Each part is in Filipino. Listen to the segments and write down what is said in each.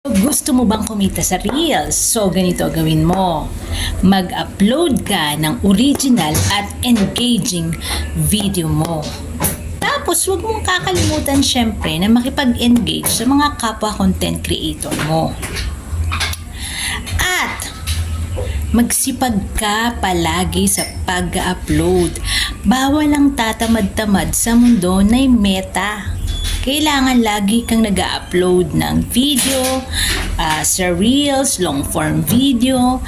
Gusto mo bang kumita sa Reels? So, ganito gawin mo. Mag-upload ka ng original at engaging video mo. Tapos, huwag mong kakalimutan syempre na makipag-engage sa mga kapwa content creator mo. At, magsipag ka palagi sa pag-upload. Bawal ang tatamad-tamad sa mundo na meta. Kailangan lagi kang nag-upload ng video sa Reels, long form video,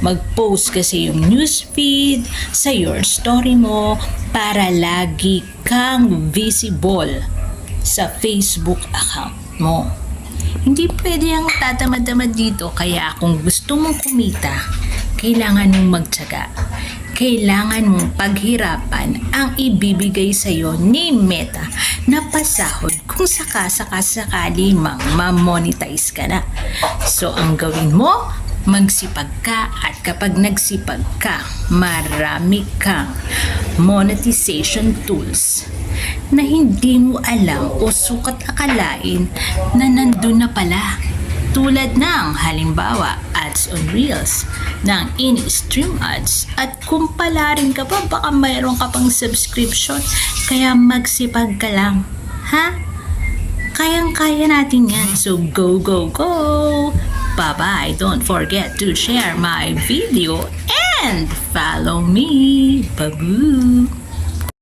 mag-post ka sa iyong newsfeed, sa your story mo, para lagi kang visible sa Facebook account mo. Hindi pwede ang tatamad-tamad dito, kaya kung gusto mong kumita, kailangan mong magtiyaga. Kailangan mong paghirapan ang ibibigay sa iyo ni Meta na pasahod kung sakali mang ma-monetize ka na. So, ang gawin mo, magsipag ka, at kapag nagsipag ka, marami kang monetization tools na hindi mo alam o sukat akalain na nandun na pala. Tulad ng halimbawa ads on Reels, ng in-stream ads, at kung pala rin ka pa, baka mayroon ka pang subscription, kaya magsipag ka lang, ha? Kayang-kaya natin yan, so go, go, go! Bye-bye, don't forget to share my video and follow me, babu!